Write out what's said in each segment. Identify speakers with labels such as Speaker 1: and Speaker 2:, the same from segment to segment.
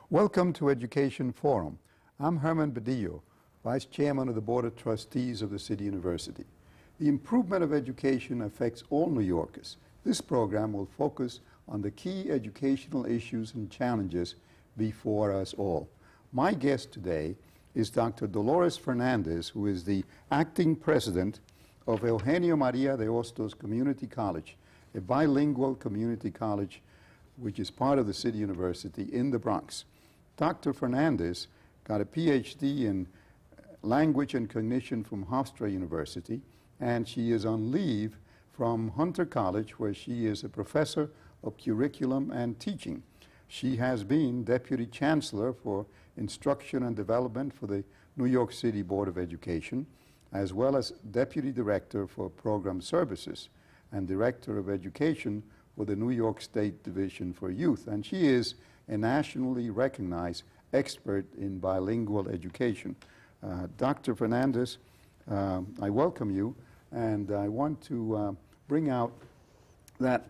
Speaker 1: Welcome to Education Forum. I'm Herman Badillo, Vice Chairman of the Board of Trustees of the City University. The improvement of education affects all New Yorkers. This program will focus on the key educational issues and challenges before us all. My guest today is Dr. Dolores Fernandez, who is the acting president of Eugenio Maria de Hostos Community College, a bilingual community college which is part of the City University in the Bronx. Dr. Fernandez got a PhD in language and cognition from Hofstra University, and she is on leave from Hunter College, where she is a professor of curriculum and teaching. She has been Deputy Chancellor for Instruction and Development for the New York City Board of Education, as well as Deputy Director for Program Services and Director of Education for the New York State Division for Youth. And she is a nationally recognized expert in bilingual education. Dr. Fernandez, I welcome you, and I want to bring out that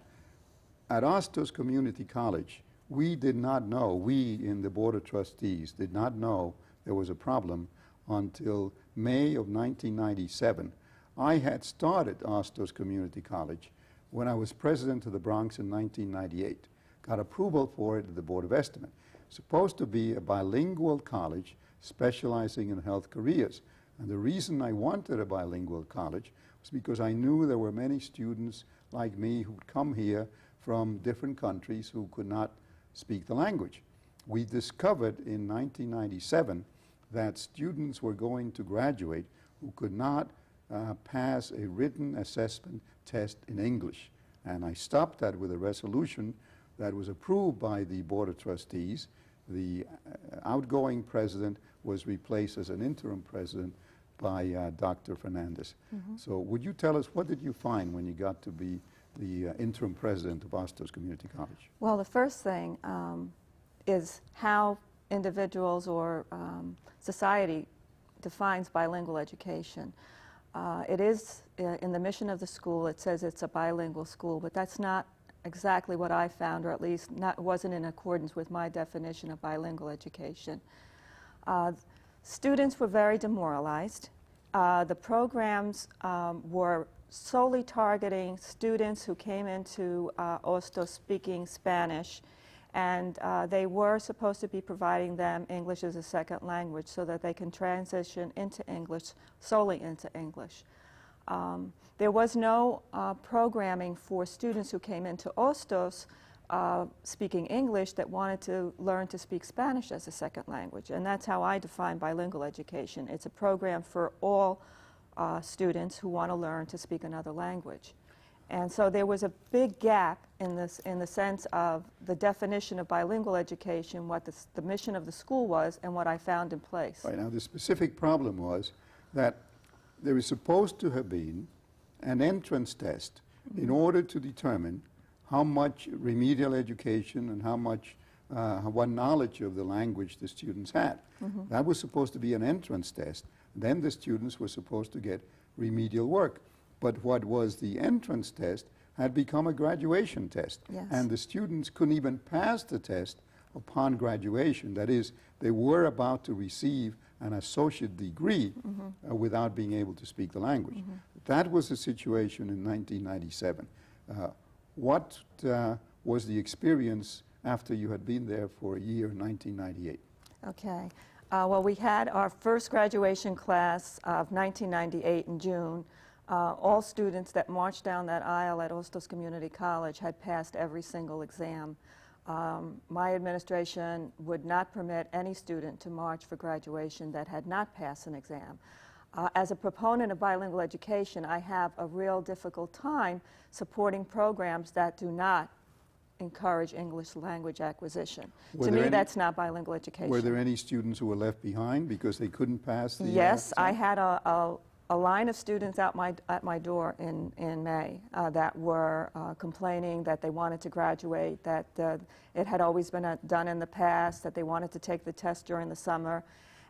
Speaker 1: at Hostos Community College, we did not know, we in the Board of Trustees did not know there was a problem until May of 1997. I had started Hostos Community College when I was president of the Bronx in 1998. Got approval for it at the Board of Estimate. Supposed to be a bilingual college specializing in health careers. And the reason I wanted a bilingual college was because I knew there were many students like me who would come here from different countries who could not speak the language. We discovered in 1997 that students were going to graduate who could not pass a written assessment test in English. And I stopped that with a resolution that was approved by the Board of Trustees. The outgoing president was replaced as an interim president by Dr. Fernandez. So would you tell us, what did you find when you got to be the interim president of Hostos Community College?
Speaker 2: Well, the first thing is how individuals or society defines bilingual education. It is in the mission of the school, it says it's a bilingual school, but that's not exactly what I found, or at least wasn't in accordance with my definition of bilingual education. Students were very demoralized. The programs were solely targeting students who came into Hostos speaking Spanish, and they were supposed to be providing them English as a second language so that they can transition into English, solely into English. There was no programming for students who came into Hostos speaking English that wanted to learn to speak Spanish as a second language. And that's how I define bilingual education. It's a program for all students who want to learn to speak another language. And so there was a big gap in this, in the sense of the definition of bilingual education, what the mission of the school was, and what I found in place.
Speaker 1: Right. Now, the specific problem was that there was supposed to have been an entrance test in order to determine how much remedial education and how much, what knowledge of the language the students had. That was supposed to be an entrance test. Then the students were supposed to get remedial work. But what was the entrance test had become a graduation test.
Speaker 2: Yes.
Speaker 1: And the students couldn't even pass the test upon graduation. That is, they were about to receive an associate degree without being able to speak the language. That was the situation in 1997. What was the experience after you had been there for a year in 1998?
Speaker 2: Okay. Well, we had our first graduation class of 1998 in June. All students that marched down that aisle at Hostos Community College had passed every single exam. My administration would not permit any student to march for graduation that had not passed an exam. As a proponent of bilingual education, I have a real difficult time supporting programs that do not encourage English language acquisition. To me, that's not bilingual education.
Speaker 1: Were there any students who were left behind because they couldn't pass the
Speaker 2: Yes,
Speaker 1: exam?
Speaker 2: I had a line of students at my door in May that were complaining that they wanted to graduate, that it had always been done in the past, that they wanted to take the test during the summer.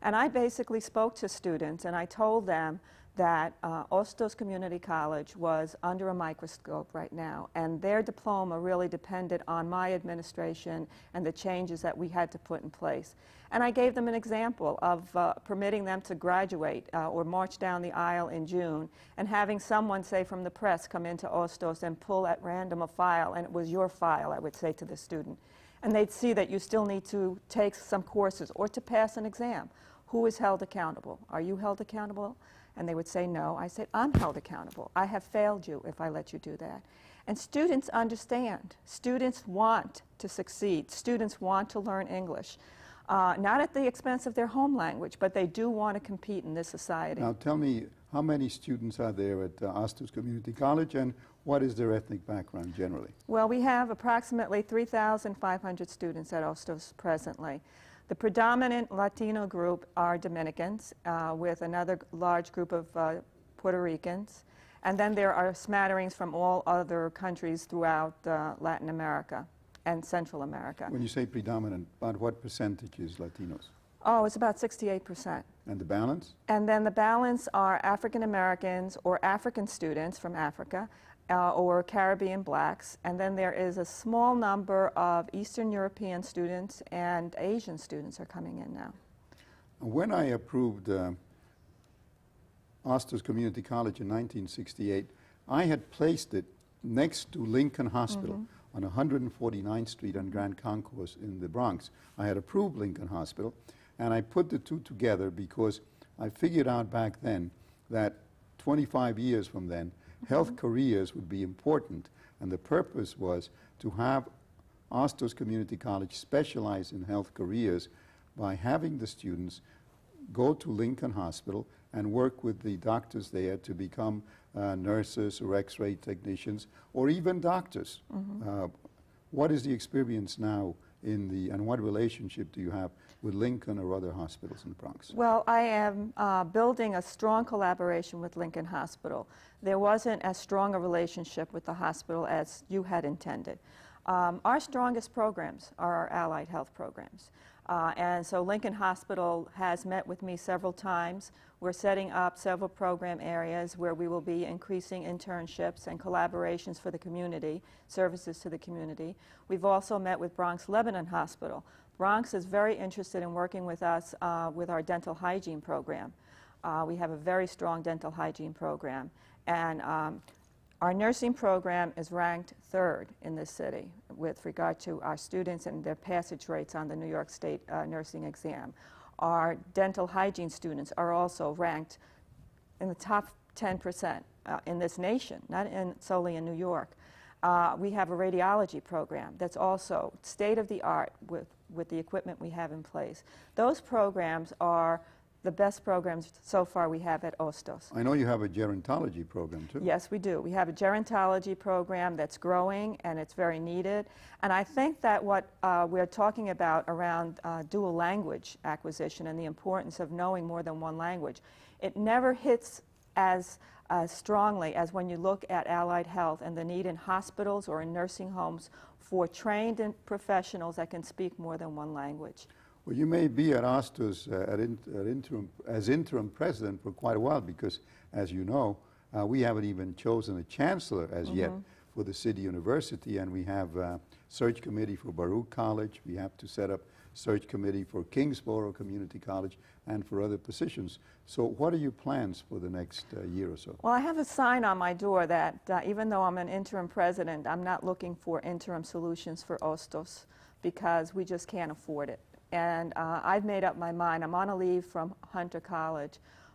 Speaker 2: And I basically spoke to students and I told them that Hostos Community College was under a microscope right now, and their diploma really depended on my administration and the changes that we had to put in place. And I gave them an example of permitting them to graduate or march down the aisle in June, and having someone, say from the press, come into Hostos and pull at random a file, and it was your file, I would say to the student. And they'd see that you still need to take some courses or to pass an exam. Who is held accountable? Are you held accountable? And they would say no. I said, I'm held accountable. I have failed you if I let you do that. And students understand. Students want to succeed. Students want to learn English. Not at the expense of their home language, but they do want to compete in this society.
Speaker 1: Now tell me, how many students are there at Hostos Community College, and what is their ethnic background generally?
Speaker 2: Well, we have approximately 3,500 students at Hostos presently. The predominant Latino group are Dominicans, with another large group of Puerto Ricans. And then there are smatterings from all other countries throughout Latin America and Central America.
Speaker 1: When you say predominant, about what percentage is Latinos?
Speaker 2: Oh, it's about 68%.
Speaker 1: And the balance?
Speaker 2: And then the balance are African Americans or African students from Africa, or Caribbean blacks, and then there is a small number of Eastern European students, and Asian students are coming in now.
Speaker 1: When I approved Hostos Community College in 1968, I had placed it next to Lincoln Hospital on 149th Street on Grand Concourse in the Bronx. I had approved Lincoln Hospital, and I put the two together because I figured out back then that 25 years from then, health careers would be important, and the purpose was to have Hostos Community College specialize in health careers by having the students go to Lincoln Hospital and work with the doctors there to become nurses or x-ray technicians or even doctors. What is the experience now and what relationship do you have with Lincoln or other hospitals in the Bronx?
Speaker 2: Well, I am building a strong collaboration with Lincoln Hospital. There wasn't as strong a relationship with the hospital as you had intended. Our strongest programs are our allied health programs. And so Lincoln Hospital has met with me several times. We're setting up several program areas where we will be increasing internships and collaborations for the community, services to the community. We've also met with Bronx Lebanon Hospital. Bronx is very interested in working with us with our dental hygiene program. We have a very strong dental hygiene program. And our nursing program is ranked 3rd in this city with regard to our students and their passage rates on the New York State nursing exam. Our dental hygiene students are also ranked in the top 10% in this nation, not solely in New York. We have a radiology program that's also state-of-the-art with the equipment we have in place. Those programs are the best programs so far we have at Hostos.
Speaker 1: I know you have a gerontology program too.
Speaker 2: Yes, we do. We have a gerontology program that's growing and it's very needed. And I think that what we're talking about around dual language acquisition and the importance of knowing more than one language, it never hits as strongly as when you look at allied health and the need in hospitals or in nursing homes for trained professionals that can speak more than one language.
Speaker 1: Well, you may be at Hostos as interim president for quite a while because, as you know, we haven't even chosen a chancellor as yet for the city university, and we have a search committee for Baruch College. We have to set up search committee for Kingsborough Community College and for other positions. So what are your plans for the next year or so?
Speaker 2: Well, I have a sign on my door that even though I'm an interim president, I'm not looking for interim solutions for Hostos because we just can't afford it. And I've made up my mind. I'm on a leave from Hunter College,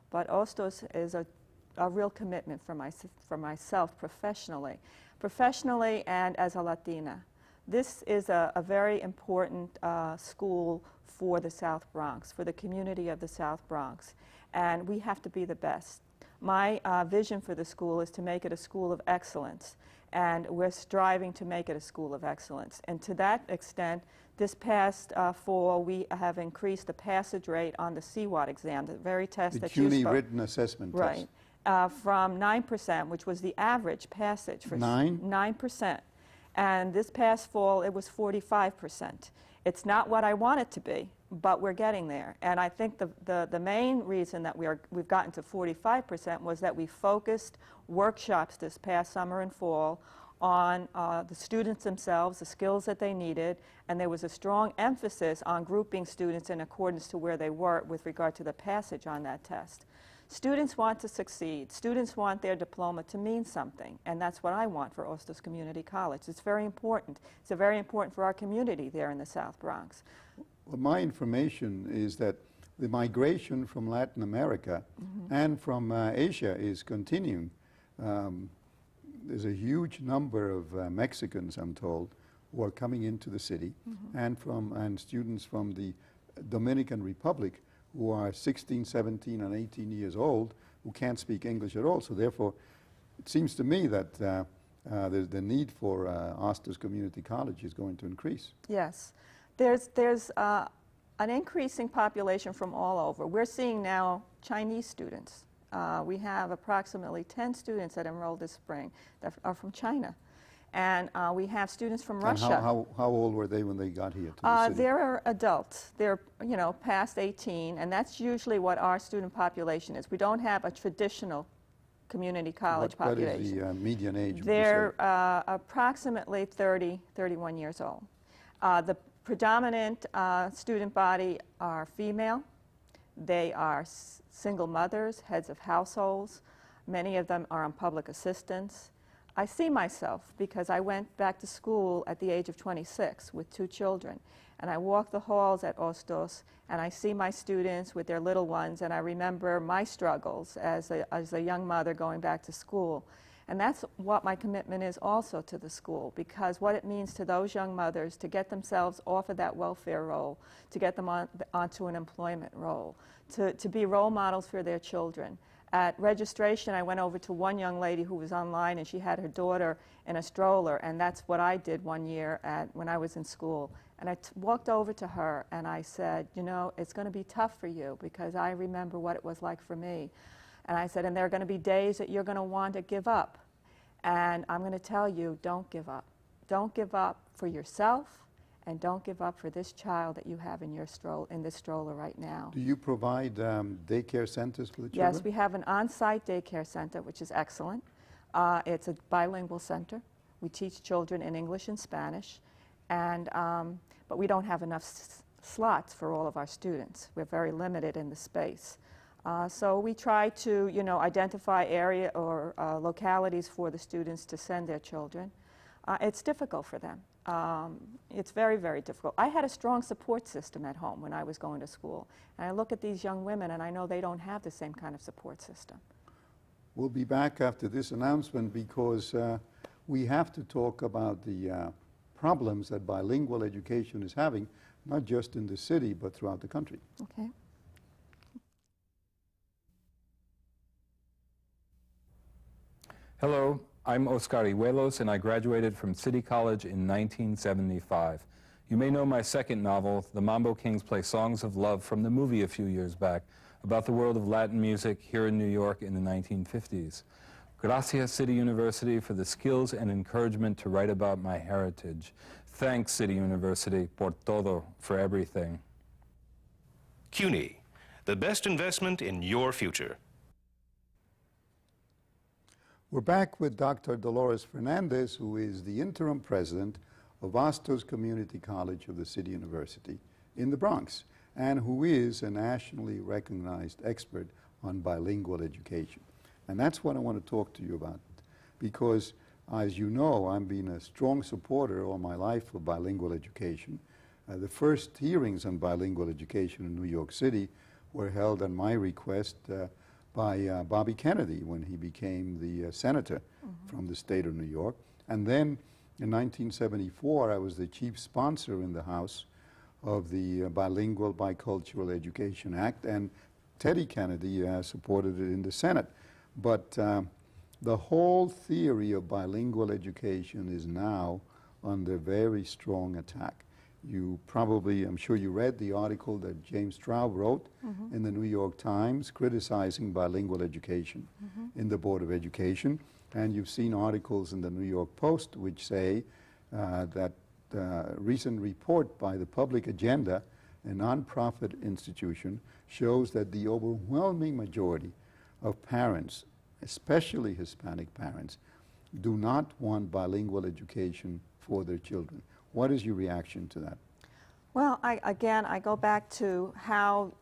Speaker 2: but Hostos is a real commitment for myself professionally and as a Latina. This is a very important school for the South Bronx, for the community of the South Bronx, and we have to be the best. My vision for the school is to make it a school of excellence, and we're striving to make it a school of excellence. And to that extent, this past fall, we have increased the passage rate on the CWAT exam, the very test that you spoke.
Speaker 1: The CUNY written assessment test.
Speaker 2: Right, from 9%, which was the average passage for
Speaker 1: 9%.
Speaker 2: 9%. And this past fall, it was 45%. It's not what I want it to be, but we're getting there. And I think the main reason that we've gotten to 45% was that we focused workshops this past summer and fall on the students themselves, the skills that they needed, and there was a strong emphasis on grouping students in accordance to where they were with regard to the passage on that test. Students want to succeed. Students want their diploma to mean something, and that's what I want for Hostos Community College. It's very important. It's very important for our community there in the South Bronx.
Speaker 1: Well, my information is that the migration from Latin America and from Asia is continuing. There's a huge number of Mexicans, I'm told, who are coming into the city, and students from the Dominican Republic who are 16, 17, and 18 years old who can't speak English at all. So therefore, it seems to me that the need for Hostos Community College is going to increase.
Speaker 2: Yes. There's an increasing population from all over. We're seeing now Chinese students. We have approximately 10 students that enrolled this spring that are from China. And we have students from Russia.
Speaker 1: And how old were they when they got here to the city?
Speaker 2: They're adults. They're, you know, past 18, and that's usually what our student population is. We don't have a traditional community college population.
Speaker 1: What is the median age?
Speaker 2: They're approximately 30, 31 years old. The predominant student body are female. They are single mothers, heads of households. Many of them are on public assistance. I see myself because I went back to school at the age of 26 with 2 children, and I walk the halls at Hostos and I see my students with their little ones, and I remember my struggles as a young mother going back to school. And that's what my commitment is also to the school, because what it means to those young mothers to get themselves off of that welfare role, to get them onto an employment role, to be role models for their children. At registration, I went over to one young lady who was online, and she had her daughter in a stroller, and that's what I did one year when I was in school. And I walked over to her and I said, you know, it's going to be tough for you, because I remember what it was like for me. And I said, and there are going to be days that you're going to want to give up. And I'm going to tell you, don't give up. Don't give up for yourself, and don't give up for this child that you have in this stroller right now.
Speaker 1: Do you provide daycare centers for the children?
Speaker 2: Yes, we have an on-site daycare center, which is excellent. It's a bilingual center. We teach children in English and Spanish, and but we don't have enough slots for all of our students. We're very limited in the space. So we try to, you know, identify area or localities for the students to send their children. It's difficult for them. It's very, very difficult. I had a strong support system at home when I was going to school. And I look at these young women and I know they don't have the same kind of support system.
Speaker 1: We'll be back after this announcement, because we have to talk about the problems that bilingual education is having, not just in the city, but throughout the country.
Speaker 2: Okay.
Speaker 3: Hello, I'm Oscar Iwelos, and I graduated from City College in 1975. You may know my second novel, The Mambo Kings Play Songs of Love, from the movie a few years back, about the world of Latin music here in New York in the 1950s. Gracias, City University, for the skills and encouragement to write about my heritage. Thanks, City University, por todo, for everything.
Speaker 4: CUNY, the best investment in your future.
Speaker 1: We're back with Dr. Dolores Fernandez, who is the interim president of Hostos Community College of the City University in the Bronx, and who is a nationally recognized expert on bilingual education. And that's what I want to talk to you about, because as you know, I've been a strong supporter all my life of bilingual education. The first hearings on bilingual education in New York City were held on my request by Bobby Kennedy when he became the senator from the state of New York. And then in 1974, I was the chief sponsor in the House of the Bilingual Bicultural Education Act, and Teddy Kennedy supported it in the Senate. But the whole theory of bilingual education is now under very strong attack. You probably, I'm sure you read the article that James Straub wrote in the New York Times criticizing bilingual education in the Board of Education. And you've seen articles in the New York Post which say that recent report by the Public Agenda, a nonprofit institution, shows that the overwhelming majority of parents, especially Hispanic parents, do not want bilingual education for their children. What is your reaction to that?
Speaker 2: Well, again, I go back to how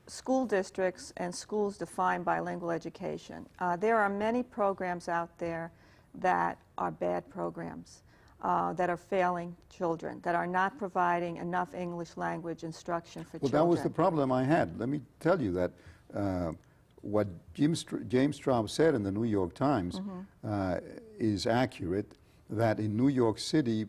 Speaker 2: school districts and schools define bilingual education. There are many programs out there that are bad programs, that are failing children, that are not providing enough English language instruction for children.
Speaker 1: Well, that was the problem I had. Let me tell you that what James Straub said in the New York Times is accurate, that in New York City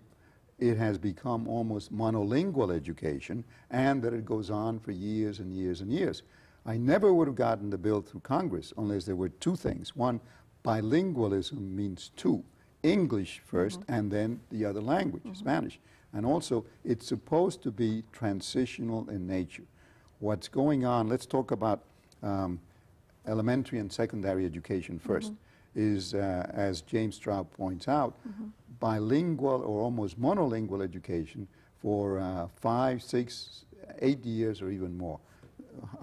Speaker 1: it has become almost monolingual education, and that it goes on for years and years and years. I never would have gotten the bill through Congress unless there were two things. One, bilingualism means two: English first and then the other language, Spanish. And also, it's supposed to be transitional in nature. What's going on, let's talk about elementary and secondary education first, is, as James Straub points out, bilingual or almost monolingual education for 5, 6, 8 years or even more.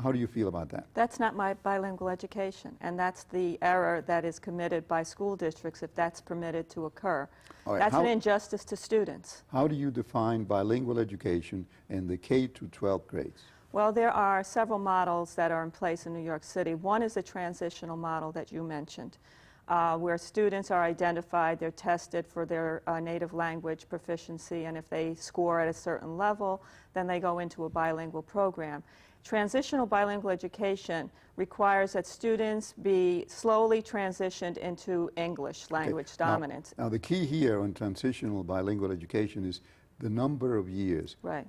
Speaker 1: How do you feel about that?
Speaker 2: That's not my bilingual education, and that's the error that is committed by school districts if that's permitted to occur.
Speaker 1: Right,
Speaker 2: that's an injustice to students.
Speaker 1: How do you define bilingual education in the K to 12 grades?
Speaker 2: Well, there are several models that are in place in New York City. One is the transitional model that you mentioned, where students are identified, they're tested for their native language proficiency, and if they score at a certain level, then they go into a bilingual program. Transitional bilingual education requires that students be slowly transitioned into English language dominance.
Speaker 1: Now, the key here on transitional bilingual education is the number of years.
Speaker 2: Right.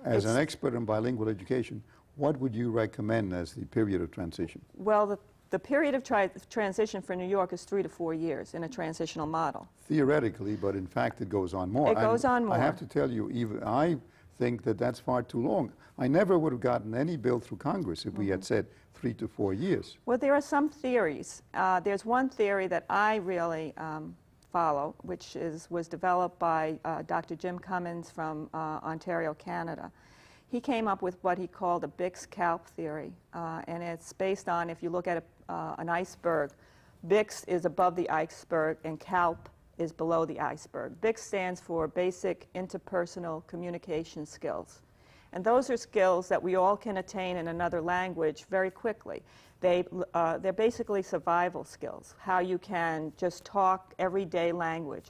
Speaker 1: As an expert in bilingual education, what would you recommend as the period of transition?
Speaker 2: Well, the period of transition for New York is 3 to 4 years in a transitional model.
Speaker 1: Theoretically, but in fact it goes on more.
Speaker 2: It goes on more.
Speaker 1: I have to tell you, even I think that that's far too long. I never would have gotten any bill through Congress if we had said 3 to 4 years.
Speaker 2: Well, there are some theories. There's one theory that I really follow, which was developed by Dr. Jim Cummins from Ontario, Canada. He came up with what he called a Bix-Kalp theory, and it's based on, if you look at an iceberg, Bix is above the iceberg and Kalp is below the iceberg. Bix stands for Basic Interpersonal Communication Skills. And those are skills that we all can attain in another language very quickly. They're basically survival skills, how you can just talk everyday language.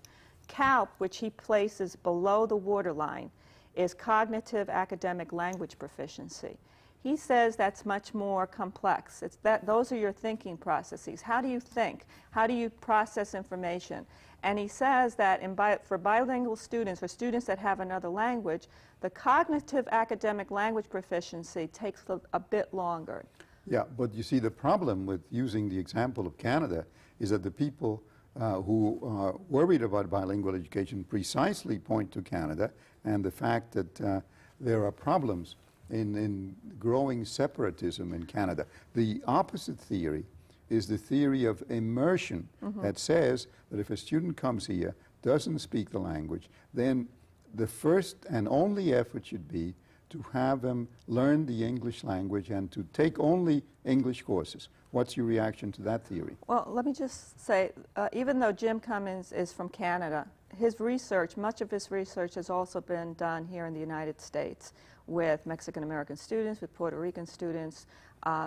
Speaker 2: Kalp, which he places below the waterline, is cognitive academic language proficiency. He says that's much more complex. Those are your thinking processes. How do you think? How do you process information? And he says that for bilingual students, or students that have another language, the cognitive academic language proficiency takes a bit longer.
Speaker 1: Yeah, but you see, the problem with using the example of Canada is that the people who are worried about bilingual education precisely point to Canada and the fact that there are problems in growing separatism in Canada. The opposite theory is the theory of immersion that says that if a student comes here, doesn't speak the language, then the first and only effort should be to have them learn the English language and to take only English courses. What's your reaction to that theory?
Speaker 2: Well, let me just say, even though Jim Cummins is from Canada, his research, much of his research has also been done here in the United States with Mexican-American students, with Puerto Rican students.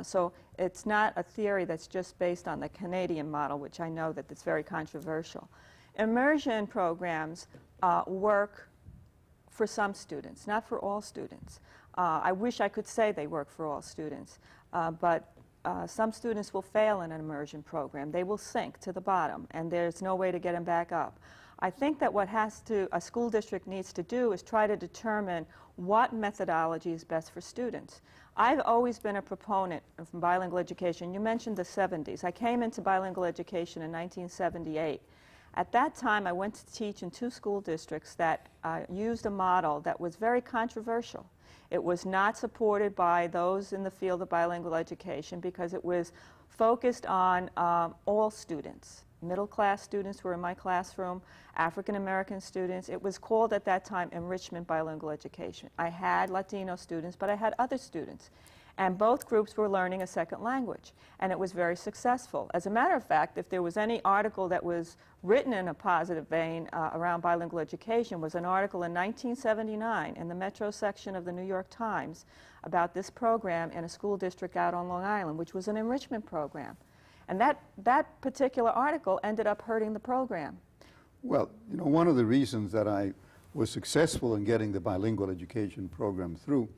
Speaker 2: So it's not a theory that's just based on the Canadian model, which I know that it's very controversial. Immersion programs work for some students, not for all students. I wish I could say they work for all students, but some students will fail in an immersion program. They will sink to the bottom, and there's no way to get them back up. I think that what a school district needs to do is try to determine what methodology is best for students. I've always been a proponent of bilingual education. You mentioned the 70s. I came into bilingual education in 1978. At that time, I went to teach in 2 school districts that used a model that was very controversial. It was not supported by those in the field of bilingual education because it was focused on all students, middle-class students were in my classroom, African-American students. It was called at that time enrichment bilingual education. I had Latino students, but I had other students. And both groups were learning a second language, and it was very successful. As a matter of fact, if there was any article that was written in a positive vein around bilingual education, was an article in 1979 in the Metro section of the New York Times about this program in a school district out on Long Island, which was an enrichment program. And that particular article ended up hurting the program.
Speaker 1: Well, you know, one of the reasons that I was successful in getting the bilingual education program through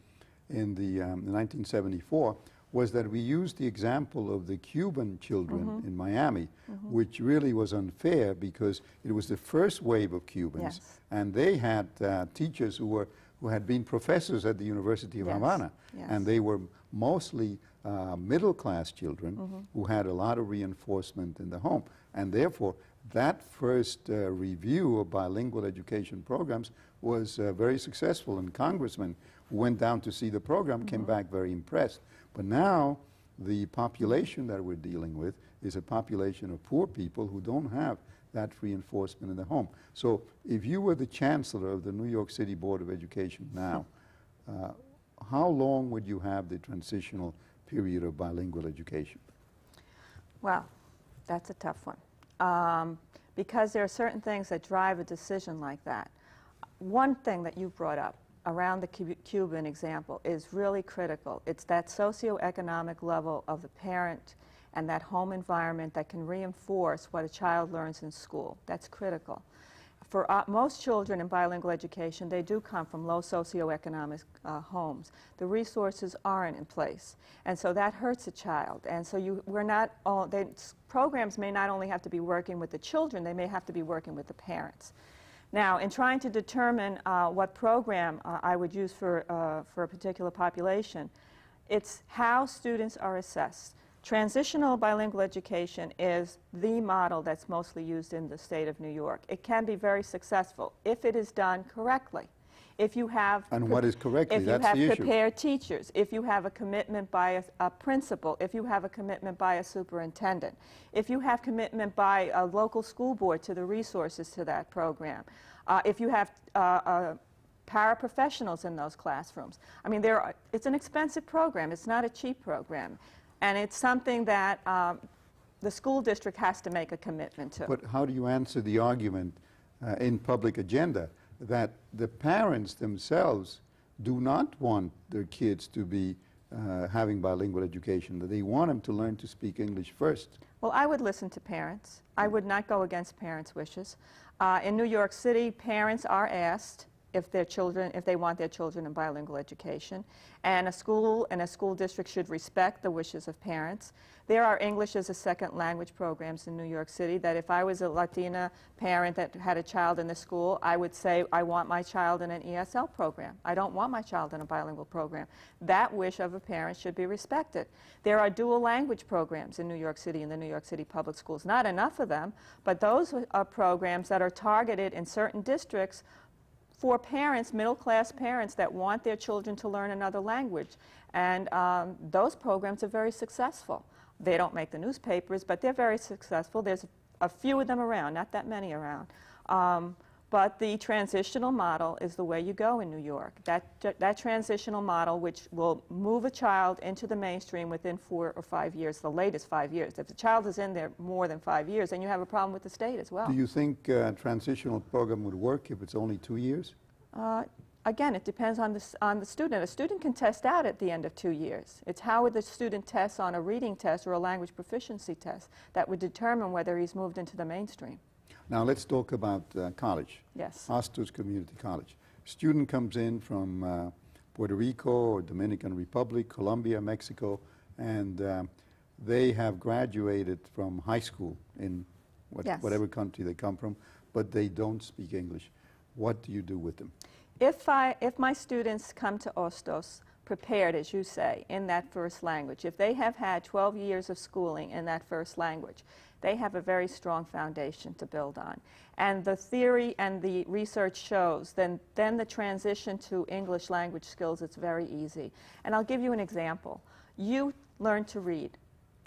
Speaker 1: in 1974 was that we used the example of the Cuban children in Miami, which really was unfair because it was the first wave of Cubans, and they had teachers who had been professors at the University of Havana, and they were mostly middle-class children who had a lot of reinforcement in the home, and therefore that first review of bilingual education programs was very successful, and congressmen who went down to see the program came back very impressed. But now the population that we're dealing with is a population of poor people who don't have that reinforcement in the home. So if you were the chancellor of the New York City Board of Education now, how long would you have the transitional period of bilingual education?
Speaker 2: Well, that's a tough one. Because there are certain things that drive a decision like that. One thing that you brought up around the Cuban example is really critical. It's that socioeconomic level of the parent and that home environment that can reinforce what a child learns in school. That's critical. For most children in bilingual education, they do come from low socioeconomic homes. The resources aren't in place, and so that hurts a child. And so programs may not only have to be working with the children, they may have to be working with the parents. Now, in trying to determine what program I would use for a particular population, it's how students are assessed. Transitional bilingual education is the model that's mostly used in the state of New York. It can be very successful if it is done correctly. If you have
Speaker 1: and what is correctly, that's the issue.
Speaker 2: If you have prepared teachers, if you have a commitment by a principal, if you have a commitment by a superintendent, if you have commitment by a local school board to the resources to that program, if you have paraprofessionals in those classrooms. I mean, it's an expensive program. It's not a cheap program. And it's something that the school district has to make a commitment to.
Speaker 1: But how do you answer the argument in public agenda that the parents themselves do not want their kids to be having bilingual education, that they want them to learn to speak English first?
Speaker 2: Well, I would listen to parents. I would not go against parents' wishes. In New York City, parents are asked if they want their children in bilingual education, and a school district should respect the wishes of parents. There are English as a second language programs in New York City that if I was a Latina parent that had a child in the school, I would say I want my child in an ESL program. I don't want my child in a bilingual program. That wish of a parent should be respected. There are dual language programs in New York City in the New York City public schools. Not enough of them, but those are programs that are targeted in certain districts for parents, middle-class parents that want their children to learn another language. And those programs are very successful. They don't make the newspapers, but they're very successful. There's a few of them around, not that many around. But the transitional model is the way you go in New York. That transitional model, which will move a child into the mainstream within 4 or 5 years, the latest 5 years. If the child is in there more than 5 years, then you have a problem with the state as well.
Speaker 1: Do you think a transitional program would work if it's only 2 years?
Speaker 2: Again, it depends on the student. A student can test out at the end of 2 years. It's how the student tests on a reading test or a language proficiency test that would determine whether he's moved into the mainstream.
Speaker 1: Now let's talk about college.
Speaker 2: Yes.
Speaker 1: Hostos Community College. Student comes in from Puerto Rico or Dominican Republic, Colombia, Mexico, and they have graduated from high school in whatever country they come from, but they don't speak English. What do you do with them?
Speaker 2: If my students come to Hostos prepared, as you say, in that first language, if they have had 12 years of schooling in that first language, they have a very strong foundation to build on. And the theory and the research shows then the transition to English language skills, it's very easy. And I'll give you an example. You learn to read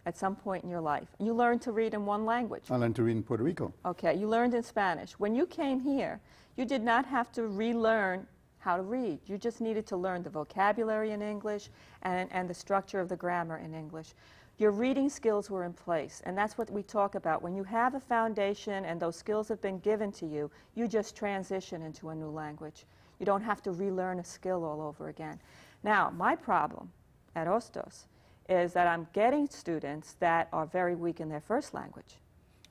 Speaker 2: at some point in your life. You learned to read in one language.
Speaker 1: I learned to read in Puerto Rico.
Speaker 2: Okay, you learned in Spanish. When you came here, you did not have to relearn how to read. You just needed to learn the vocabulary in English and the structure of the grammar in English. Your reading skills were in place, and that's what we talk about. When you have a foundation and those skills have been given to you, you just transition into a new language. You don't have to relearn a skill all over again. Now, my problem at Hostos is that I'm getting students that are very weak in their first language.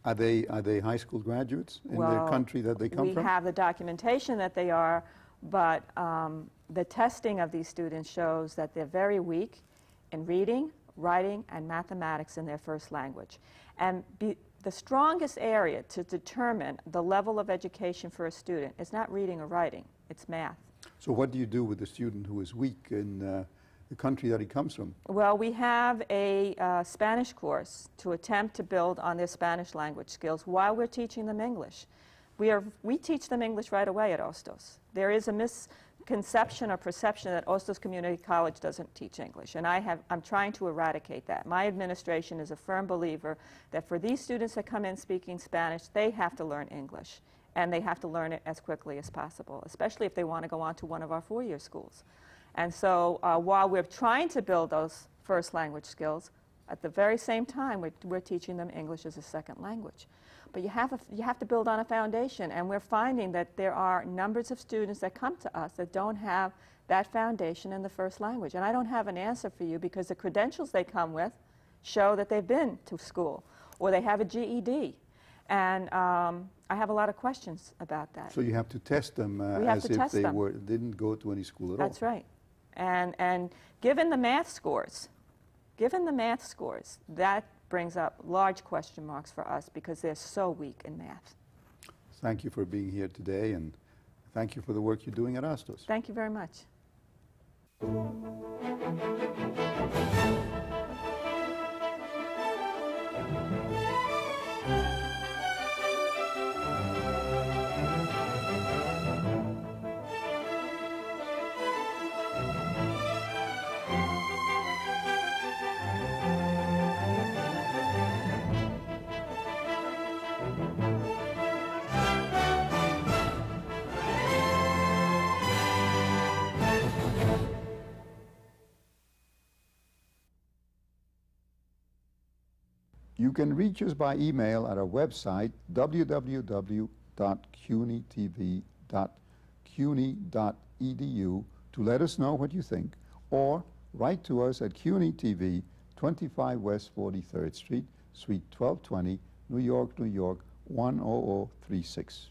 Speaker 1: Are they high school graduates in their country that they come from?
Speaker 2: We have the documentation that they are, but the testing of these students shows that they're very weak in reading, writing, and mathematics in their first language. And the strongest area to determine the level of education for a student is not reading or writing, it's math.
Speaker 1: So what do you do with a student who is weak in the country that he comes from?
Speaker 2: Well, we have a Spanish course to attempt to build on their Spanish language skills while we're teaching them English. We teach them English right away at Hostos. There is a misconception or perception that Hostos Community College doesn't teach English, and I'm trying to eradicate that. My administration is a firm believer that for these students that come in speaking Spanish, they have to learn English, and they have to learn it as quickly as possible, especially if they want to go on to one of our four-year schools. And so while we're trying to build those first language skills, at the very same time, we're teaching them English as a second language. But you have to build on a foundation, and we're finding that there are numbers of students that come to us that don't have that foundation in the first language. And I don't have an answer for you because the credentials they come with show that they've been to school or they have a GED. And I have a lot of questions about that.
Speaker 1: So you have to test them as if they didn't go to any school at all.
Speaker 2: That's right. And given the math scores, that brings up large question marks for us because they're so weak in math.
Speaker 1: Thank you for being here today, and thank you for the work you're doing at Hostos.
Speaker 2: Thank you very much.
Speaker 1: You can reach us by email at our website, www.cunytv.cuny.edu, to let us know what you think, or write to us at CUNY TV, 25 West 43rd Street, Suite 1220, New York, New York, 10036.